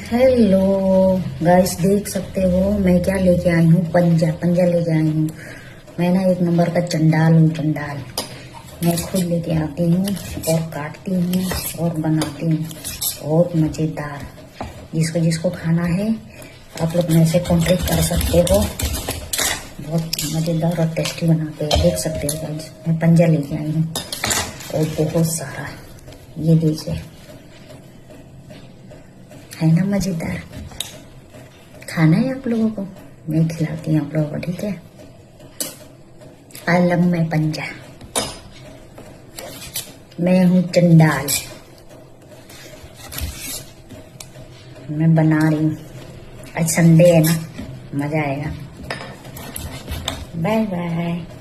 Hello guys, देख सकते हो मैं क्या लेके आई हूँ। पंजा पंजा लेके आई हूँ। मैं ना एक नंबर का चंडाल हूँ, चंडाल। मैं खुद लेके आती हूँ और काटती हूँ और बनाती हूँ। बहुत मज़ेदार। जिसको जिसको खाना है आप लोग मेरे से कॉन्टेक्ट कर सकते हो। बहुत मज़ेदार और टेस्टी बनाते हैं, देख सकते हो गाइस। मैं पंजा लेके आई हूँ और बहुत सारा। ये देखिए, है ना मज़ेदार। खाना है आप लोगों को, मैं खिलाती हूँ आप लोगों को, ठीक है। अलग मैं पंजा, मैं हूँ चंडाल। मैं बना रही हूँ। आज संडे है ना, मजा आएगा। Bye bye.